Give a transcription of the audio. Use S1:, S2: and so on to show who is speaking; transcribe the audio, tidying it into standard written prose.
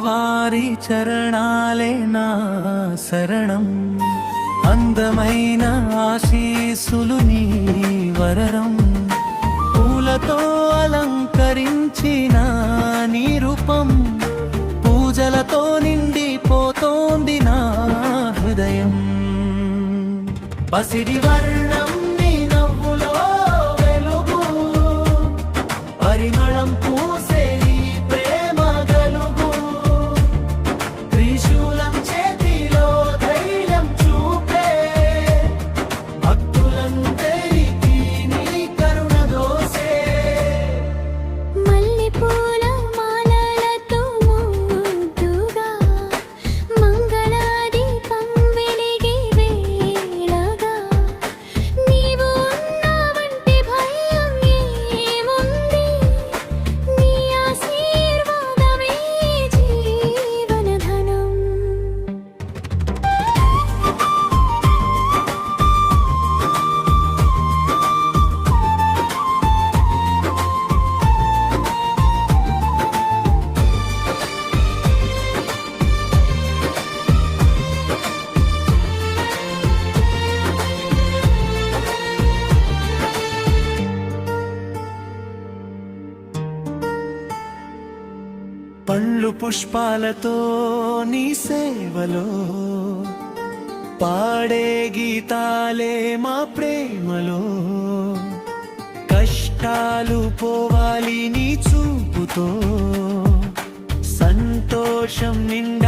S1: వారి చరణాలే నా శరణం అందమైన ఆశీసులు నీ వరరం పూలతో అలంకరించిన నీ రూపం పూజలతో నిండిపోతోంది నా హృదయం పసిడి వర్ణం నీ నవ్వులో వెలుగు పరిమళం పూసే నీ ప్రేమ గలుగు త్రిశూలం చేతిలో ధైర్యం చూపే భక్తులందరికీ నీ కరుణ దోసే
S2: మల్లెపూల మాలలతో ముద్దుగా మంగళదీపం వెలిగే వేళగా నీవు ఉన్నావంటే భయం ఏముంది నీ ఆశీర్వాదమే జీవనధనం
S1: పళ్ళు పుష్పాలతో నీ సేవలో పాడే గీతాలే మా ప్రేమలో కష్టాలు పోవాలి నీ చూపుతో సంతోషం నిండా